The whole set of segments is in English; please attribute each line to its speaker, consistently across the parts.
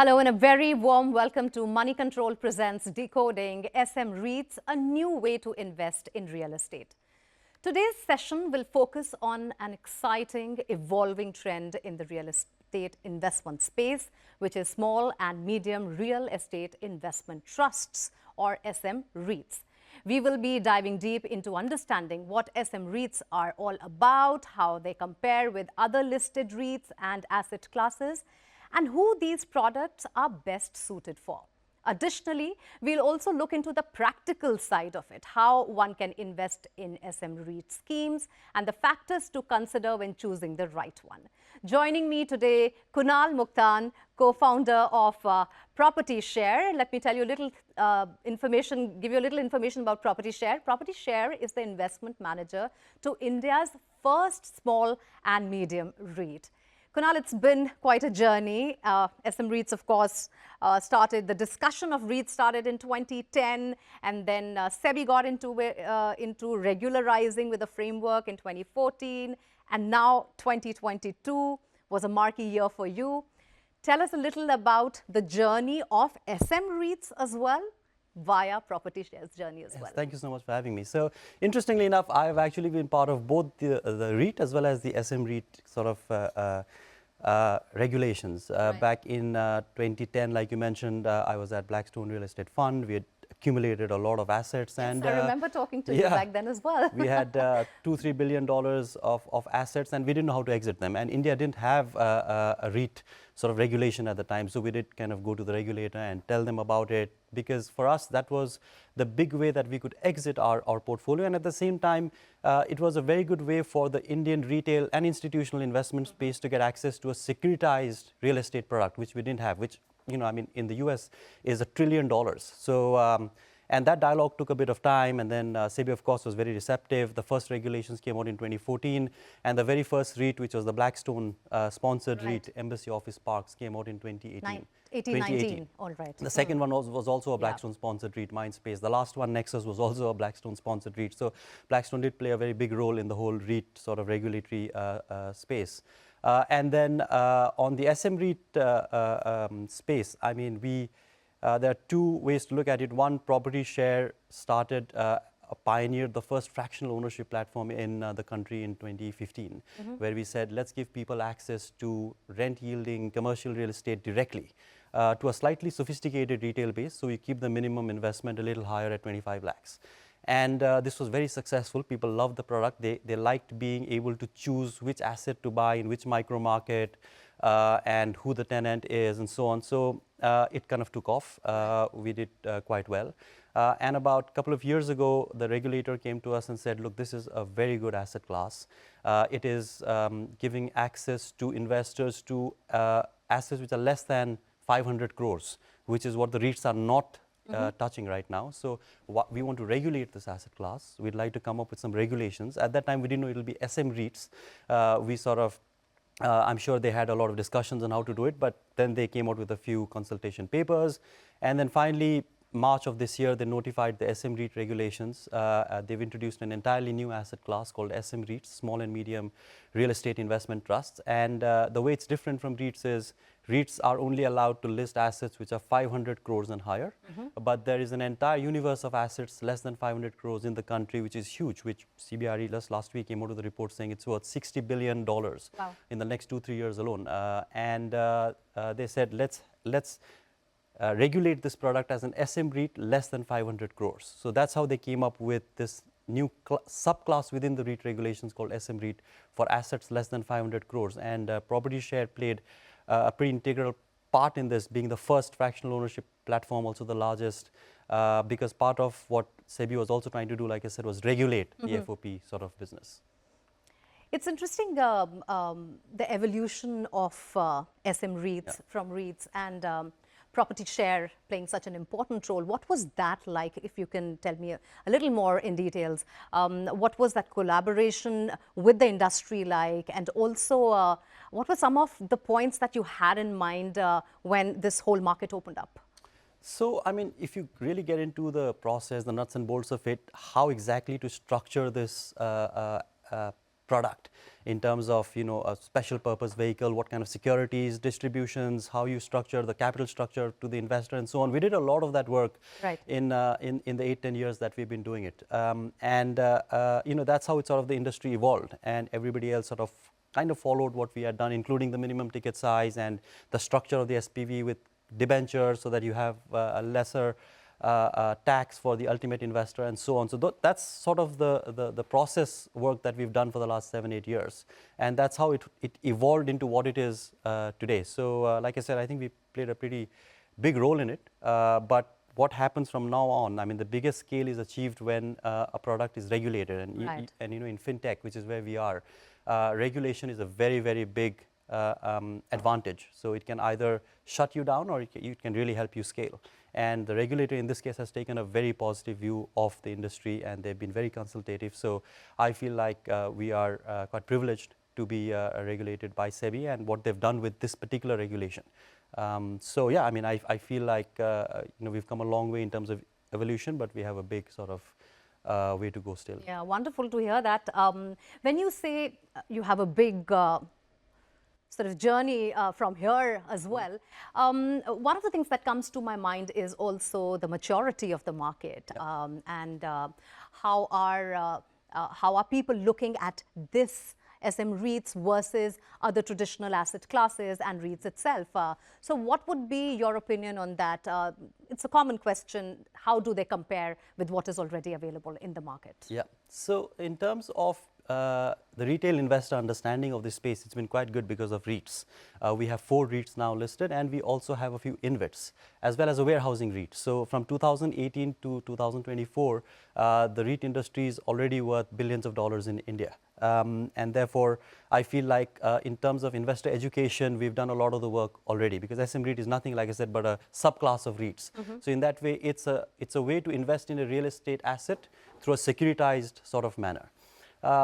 Speaker 1: Hello and a very warm welcome to Moneycontrol presents Decoding SM REITs, a new way to invest in real estate. Today's session will focus on an exciting, evolving trend in the real estate investment space, which is small and medium real estate investment trusts, or SM REITs. We will be diving deep into understanding what SM REITs are all about, how they compare with other listed REITs and asset classes, and who these products are best suited for. Additionally, we'll also look into the practical side of it, how one can invest in SM REIT schemes and the factors to consider when choosing the right one. Joining me today, Kunal Moktan, co-founder of Property Share. Let me tell you a little give you a little information about Property Share. Property Share is the investment manager to India's first small and medium REIT. Kunal, it's been quite a journey. SM REITs, of course, the discussion of REITs started in 2010, and then SEBI got into regularizing with a framework in 2014, and now 2022 was a marquee year for you. Tell us a little about the journey of SM REITs as well, via Property Share's journey as well.
Speaker 2: Thank you so much for having me. So, interestingly enough, I've actually been part of both the REIT as well as the SM REIT sort of regulations.
Speaker 1: Right.
Speaker 2: Back in 2010, like you mentioned, I was at Blackstone Real Estate Fund. We had accumulated a lot of assets.
Speaker 1: Yes,
Speaker 2: and
Speaker 1: I remember talking to you back then as well.
Speaker 2: We had $2-3 billion of assets, and we didn't know how to exit them. And India didn't have a REIT sort of regulation at the time. So we did kind of go to the regulator and tell them about it, because for us, that was the big way that we could exit our portfolio. And at the same time, it was a very good way for the Indian retail and institutional investment space to get access to a securitized real estate product, which we didn't have, which, you know, I mean, in the US is $1 trillion. So, and that dialogue took a bit of time, and then SEBI, of course, was very receptive. The first regulations came out in 2014, and the very first REIT, which was the Blackstone sponsored REIT, Embassy Office Parks, came out in 2018.
Speaker 1: 2019, all right.
Speaker 2: The second one was also a Blackstone sponsored REIT, Mindspace. The last one, Nexus, was also a Blackstone sponsored REIT. So Blackstone did play a very big role in the whole REIT sort of regulatory space. And then on the SM REIT space, I mean, there are two ways to look at it. One, Property Share pioneered the first fractional ownership platform in the country in 2015, where we said, let's give people access to rent-yielding commercial real estate directly to a slightly sophisticated retail base. So we keep the minimum investment a little higher at 25 lakhs. And this was very successful. People loved the product. They liked being able to choose which asset to buy in which micro market, and who the tenant is, and so on. So it kind of took off. We did quite well. And about a couple of years ago, the regulator came to us and said, look, this is a very good asset class. It is giving access to investors to assets which are less than 500 crores, which is what the REITs are not touching right now. So we want to regulate this asset class. We'd like to come up with some regulations. At that time, we didn't know it will be SM REITs. We sort of I'm sure they had a lot of discussions on how to do it, but then they came out with a few consultation papers. And then finally, March of this year, they notified the SM REIT regulations. They've introduced an entirely new asset class called SM REITs, small and medium real estate investment trusts. And the way it's different from REITs is REITs are only allowed to list assets which are 500 crores and higher. But there is an entire universe of assets less than 500 crores in the country, which is huge, which CBRE just last week came out with a report saying it's worth $60 billion in the next 2-3 years alone. And they said, let's regulate this product as an SM REIT less than 500 crores. So that's how they came up with this new subclass within the REIT regulations called SM REIT for assets less than 500 crores. And Property Share played a pretty integral part in this, being the first fractional ownership platform, also the largest, because part of what SEBI was also trying to do, like I said, was regulate the FOP sort of business.
Speaker 1: It's interesting, the evolution of SM REITs from REITs and Property Share playing such an important role. What was that like, if you can tell me a little more in details? What was that collaboration with the industry like? And also, what were some of the points that you had in mind when this whole market opened up?
Speaker 2: So, I mean, if you really get into the process, the nuts and bolts of it, how exactly to structure this product in terms of a special purpose vehicle, what kind of securities, distributions, how you structure the capital structure to the investor, and so on. We did a lot of that work in the 8-10 years that we've been doing it, that's how it sort of the industry evolved, and everybody else sort of kind of followed what we had done, including the minimum ticket size and the structure of the SPV with debentures, so that you have a lesser tax for the ultimate investor, and so on. So that's sort of the process work that we've done for the last 7-8 years, and that's how it evolved into what it is today. So like I said, I think we played a pretty big role in it, but what happens from now on, I mean, the biggest scale is achieved when a product is regulated, and in fintech, which is where we are, regulation is a very, very big advantage. So it can either shut you down, or it can really help you scale. And the regulator in this case has taken a very positive view of the industry, and they've been very consultative. So I feel like we are quite privileged to be regulated by SEBI and what they've done with this particular regulation. So yeah, I mean, I feel like we've come a long way in terms of evolution, but we have a big sort of way to go still.
Speaker 1: Yeah, wonderful to hear that. When you say you have a big sort of journey from here as well, one of the things that comes to my mind is also the maturity of the market, and how are people looking at this SM REITs versus other traditional asset classes and REITs itself. So what would be your opinion on that? It's a common question. How do they compare with what is already available in the market?
Speaker 2: Yeah. So in terms of the retail investor understanding of this space, it's been quite good because of REITs. We have 4 REITs now listed, and we also have a few InvITs, as well as a warehousing REIT. So from 2018 to 2024, the REIT industry is already worth billions of dollars in India. And therefore, I feel like in terms of investor education, we've done a lot of the work already, because SM REIT is nothing, like I said, but a subclass of REITs. So in that way, it's a way to invest in a real estate asset through a securitized sort of manner.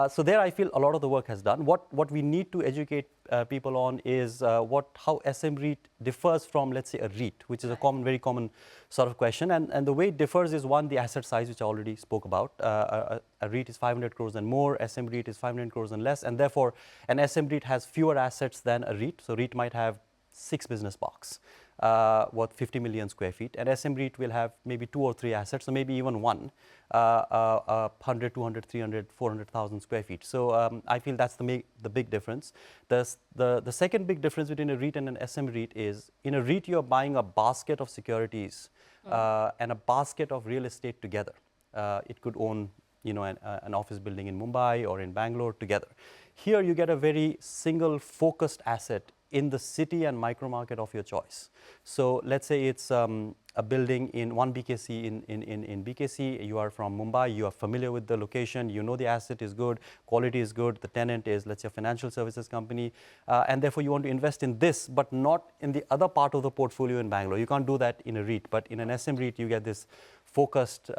Speaker 2: So there I feel a lot of the work has done. What we need to educate people on is how SM REIT differs from, let's say, a REIT, which is a very common sort of question. And the way it differs is, one, the asset size, which I already spoke about. A REIT is 500 crores and more, SM REIT is 500 crores and less, and therefore an SM REIT has fewer assets than a REIT. So REIT might have 6 business parks, worth 50 million square feet, and SM REIT will have maybe 2 or 3 assets, so maybe even one, 100, 200, 300, 400,000 square feet. So I feel that's the big difference. The second big difference between a REIT and an SM REIT is, in a REIT you're buying a basket of securities and a basket of real estate together. It could own an office building in Mumbai or in Bangalore together. Here you get a very single focused asset in the city and micro market of your choice. So let's say it's a building in 1 BKC in BKC. You are from Mumbai, you are familiar with the location, you know the asset is good, quality is good, the tenant is, let's say, a financial services company, and therefore you want to invest in this, but not in the other part of the portfolio in Bangalore. You can't do that in a REIT, but in an SM REIT you get this focused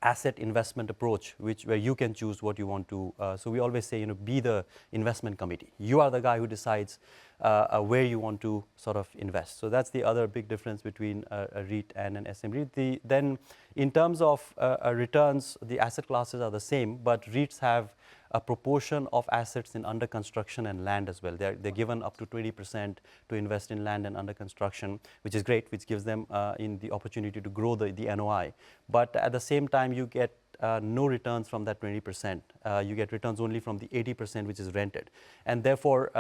Speaker 2: asset investment approach, where you can choose what you want to. So we always say, be the investment committee. You are the guy who decides where you want to sort of invest. So that's the other big difference between a REIT and an SM REIT. Then in terms of returns, the asset classes are the same, but REITs have a proportion of assets in under construction and land as well. They're given up to 20% to invest in land and under construction, which is great, which gives them the opportunity to grow the NOI. But at the same time, you get no returns from that 20%. You get returns only from the 80%, which is rented. And therefore,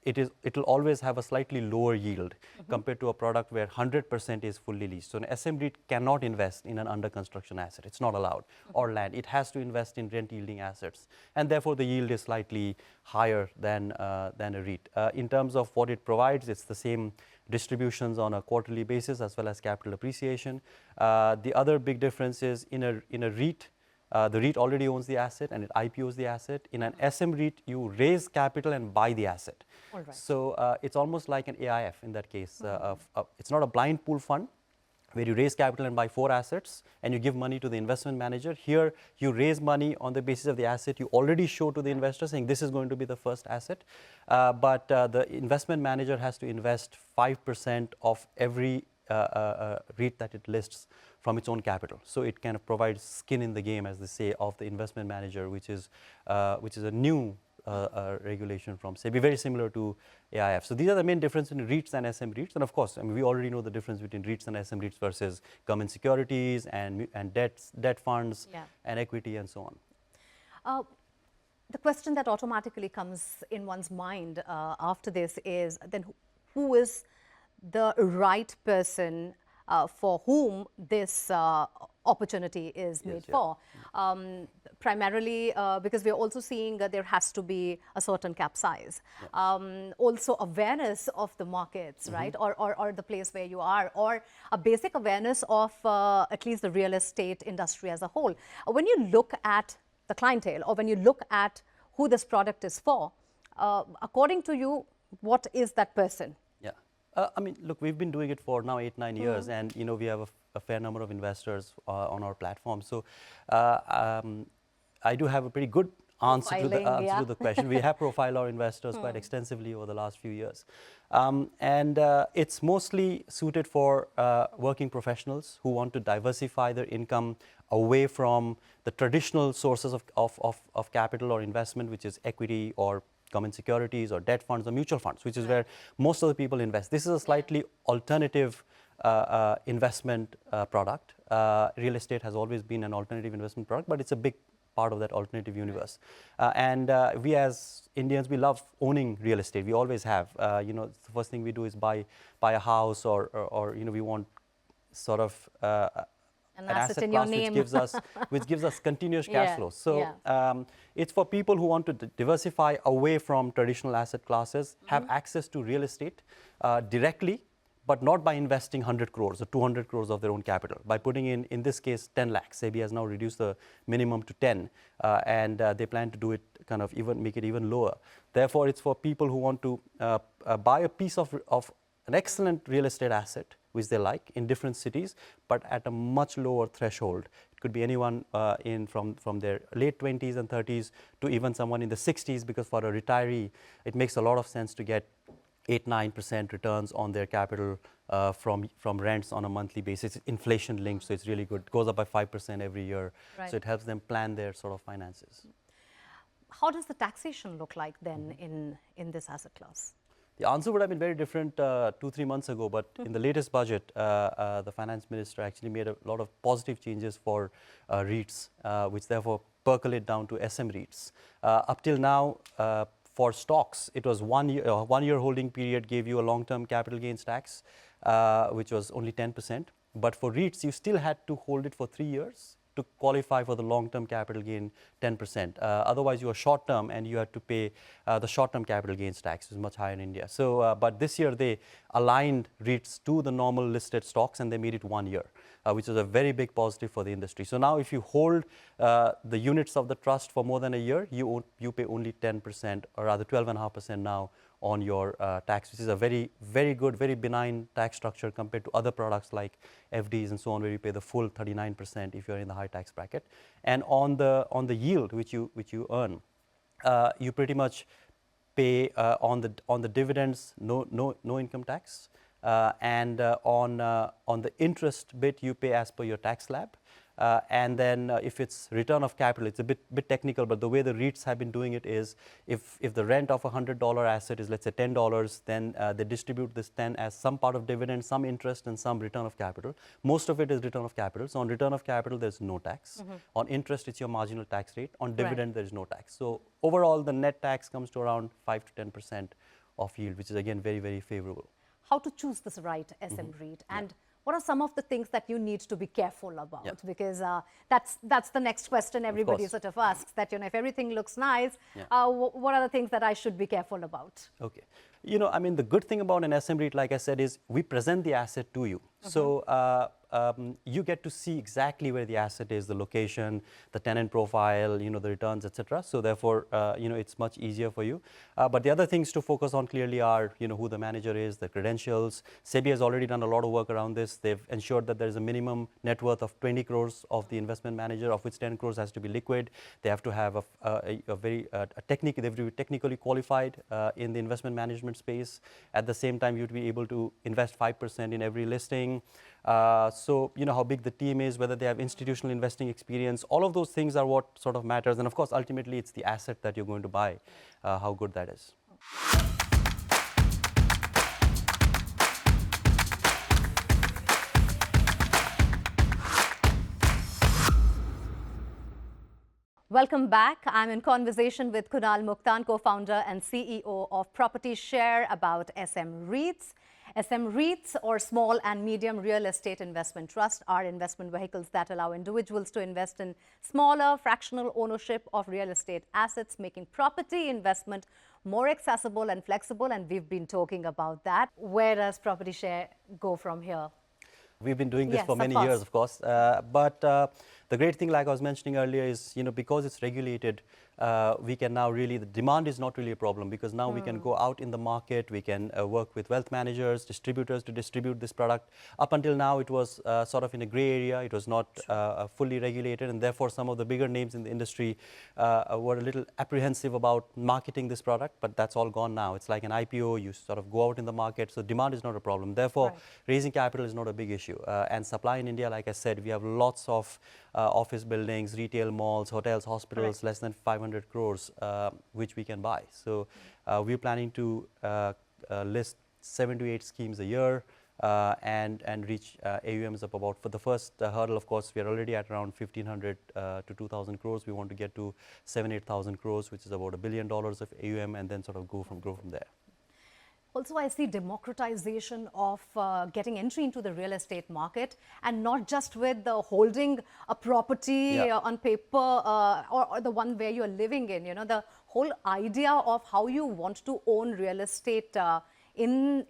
Speaker 2: it will always have a slightly lower yield compared to a product where 100% is fully leased. So an SM REIT cannot invest in an under construction asset. It's not allowed, or land. It has to invest in rent yielding assets, and therefore the yield is slightly higher than a REIT. In terms of what it provides, it's the same distributions on a quarterly basis as well as capital appreciation. The other big difference is, in a REIT, the REIT already owns the asset and it IPOs the asset. In an SM REIT, you raise capital and buy the asset. So it's almost like an AIF in that case. It's not a blind pool fund where you raise capital and buy 4 assets and you give money to the investment manager. Here, you raise money on the basis of the asset you already show to the investor, saying this is going to be the first asset. But the investment manager has to invest 5% of every REIT that it lists from its own capital. So it kind of provides skin in the game, as they say, of the investment manager, which is a new regulation from SEBI, very similar to AIF. So these are the main differences in REITs and SM REITs. And of course, I mean, we already know the difference between REITs and SM REITs versus government securities and debt funds and equity and so on.
Speaker 1: The question that automatically comes in one's mind after this is then who is the right person for whom this opportunity is made for? Primarily because we're also seeing there has to be a certain cap size. Also awareness of the markets, right? Or the place where you are, or a basic awareness of at least the real estate industry as a whole. When you look at the clientele, or when you look at who this product is for, according to you, what is that person?
Speaker 2: I mean, look, we've been doing it for now 8-9 years, and you know, we have a fair number of investors on our platform. So I do have a pretty good answer to the question. We have profiled our investors quite extensively over the last few years. And it's mostly suited for working professionals who want to diversify their income away from the traditional sources of capital or investment, which is equity or government securities or debt funds or mutual funds, which is where most of the people invest. This is a slightly alternative investment product. Real estate has always been an alternative investment product, but it's a big part of that alternative universe. And we as Indians, we love owning real estate. We always have. You know, the first thing we do is buy a house, or you know, we want sort of an asset class which gives us continuous cash flow. So it's for people who want to diversify away from traditional asset classes, have access to real estate directly, but not by investing 100 crores or 200 crores of their own capital. By putting in this case, 10 lakhs. SEBI has now reduced the minimum to 10, and they plan to do it kind of make it even lower. Therefore, it's for people who want to buy a piece of an excellent real estate asset, which they like, in different cities, but at a much lower threshold. It could be anyone from their late 20s and 30s to even someone in the 60s, because for a retiree, it makes a lot of sense to get 8-9% returns on their capital from rents on a monthly basis. It's inflation linked, so it's really good. It goes up by 5% every year, so it helps them plan their sort of finances.
Speaker 1: How does the taxation look like then in this asset class?
Speaker 2: The answer would have been very different 2-3 months ago, but in the latest budget, the finance minister actually made a lot of positive changes for REITs, which therefore percolate down to SM REITs. Up till now, for stocks, it was 1 year, 1 year holding period gave you a long-term capital gains tax, which was only 10%. But for REITs, you still had to hold it for 3 years to qualify for the long-term capital gain 10%. Otherwise, you are short-term and you had to pay the short-term capital gains tax, which is much higher in India. So, but this year they aligned REITs to the normal listed stocks and they made it 1 year, which is a very big positive for the industry. So now if you hold the units of the trust for more than a year, you pay only 10%, or rather 12.5% now on your tax, which is a very, very good, very benign tax structure compared to other products like FDs and so on, where you pay the full 39% if you're in the high tax bracket. And on the yield which you earn, you pretty much pay on the dividends no income tax, and on the interest bit you pay as per your tax slab. And then if it's return of capital, it's a bit technical, but the way the REITs have been doing it is if the rent of a $100 asset is, let's say, $10, then they distribute this 10 as some part of dividend, some interest, and some return of capital. Most of it is return of capital. So on return of capital, there's no tax. On interest, it's your marginal tax rate. On dividend, there is no tax. So overall, the net tax comes to around 5 to 10% of yield, which is again very, very favorable.
Speaker 1: How to choose this right SM REIT, and what are some of the things that you need to be careful about? Because that's the next question everybody sort of asks, that, you know, if everything looks nice, what are the things that I should be careful about?
Speaker 2: Okay. You know, I mean, the good thing about an SM REIT, like I said, is we present the asset to you. So you get to see exactly where the asset is, the location, the tenant profile, you know, the returns, etc. So therefore, you know, it's much easier for you. But the other things to focus on clearly are, you know, who the manager is, the credentials. SEBI has already done a lot of work around this. They've ensured that there is a minimum net worth of 20 crores of the investment manager, of which 10 crores has to be liquid. They have to have a very technical, they have to be technically qualified in the investment management space. At the same time, you'd be able to invest 5% in every listing. So, how big the team is, whether they have institutional investing experience, all of those things are what sort of matters. And of course, ultimately, it's the asset that you're going to buy, how good that is.
Speaker 1: Welcome back. I'm in conversation with Kunal Moktan, co-founder and CEO of Property Share, about SM REITs. SM REITs, or small and medium real estate investment trusts, are investment vehicles that allow individuals to invest in smaller fractional ownership of real estate assets, making property investment more accessible and flexible. And we've been talking about that. Where does Property Share go from here?
Speaker 2: We've been doing this
Speaker 1: Yes,
Speaker 2: for many years, of course. But the great thing, like I was mentioning earlier, is, because it's regulated, we can now really, the demand is not really a problem, because now we can go out in the market, we can work with wealth managers, distributors to distribute this product. Up until now, it was sort of in a gray area. It was not fully regulated, and therefore some of the bigger names in the industry were a little apprehensive about marketing this product, but that's all gone now. It's like an IPO, you sort of go out in the market, so demand is not a problem. Therefore, raising capital is not a big issue. And supply in India, like I said, we have lots of office buildings, retail malls, hotels, hospitals, less than 500 crores, which we can buy. So we're planning to list 7 to 8 schemes a year and reach AUMs up about, for the first hurdle, of course, we are already at around 1,500 to 2,000 crores. We want to get to 8,000 crores, which is about $1 billion of AUM, and then sort of grow from there.
Speaker 1: Also, I see democratization of getting entry into the real estate market, and not just with the holding a property on paper or the one where you're living in. The whole idea of how you want to own real estate in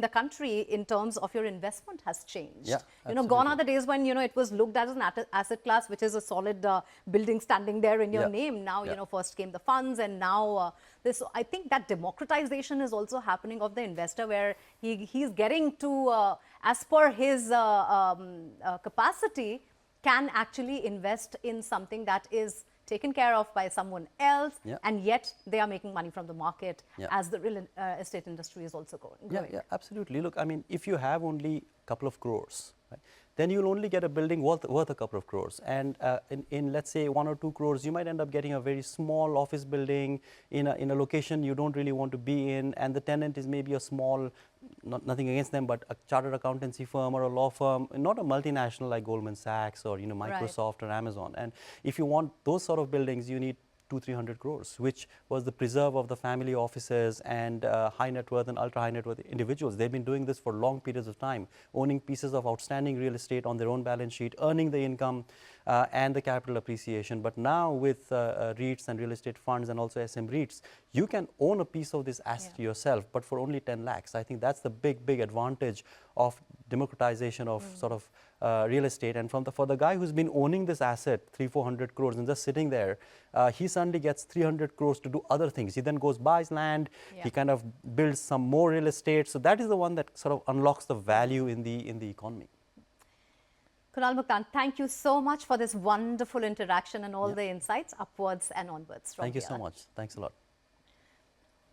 Speaker 1: the country in terms of your investment has changed. Gone are the days when it was looked at as an asset class, which is a solid building standing there in your name. Now first came the funds, and now this. I think that democratization is also happening of the investor, where he's getting to, as per his capacity, can actually invest in something that is taken care of by someone else, and yet they are making money from the market as the real estate industry is also going.
Speaker 2: Yeah, absolutely. Look, I mean, if you have only a couple of crores, right, then you'll only get a building worth a couple of crores. And in let's say 1 or 2 crores, you might end up getting a very small office building in a location you don't really want to be in, and the tenant is maybe a small, nothing against them, but a chartered accountancy firm or a law firm, not a multinational like Goldman Sachs or Microsoft or Amazon. And if you want those sort of buildings, you need 200-300 crores, which was the preserve of the family offices and high net worth and ultra high net worth individuals. They've been doing this for long periods of time, owning pieces of outstanding real estate on their own balance sheet, earning the income and the capital appreciation. But now with REITs and real estate funds and also SM REITs, you can own a piece of this asset yourself, but for only 10 lakhs. I think that's the big advantage of democratization of sort of real estate. And for the guy who's been owning this asset 300-400 crores and just sitting there, he suddenly gets 300 crores to do other things. He then goes, buys land, he kind of builds some more real estate. So that is the one that sort of unlocks the value in the economy.
Speaker 1: Kunal Moktan, thank you so much for this wonderful interaction and all the insights upwards and onwards from
Speaker 2: Thank you
Speaker 1: here.
Speaker 2: so much. Thanks a lot.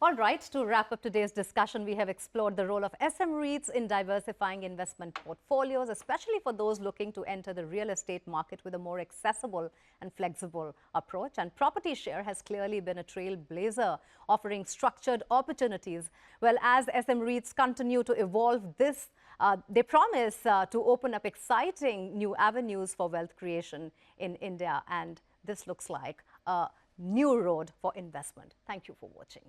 Speaker 1: All right, to wrap up today's discussion, we have explored the role of SM REITs in diversifying investment portfolios, especially for those looking to enter the real estate market with a more accessible and flexible approach. And Property Share has clearly been a trailblazer, offering structured opportunities. Well, as SM REITs continue to evolve this, they promise to open up exciting new avenues for wealth creation in India. And this looks like a new road for investment. Thank you for watching.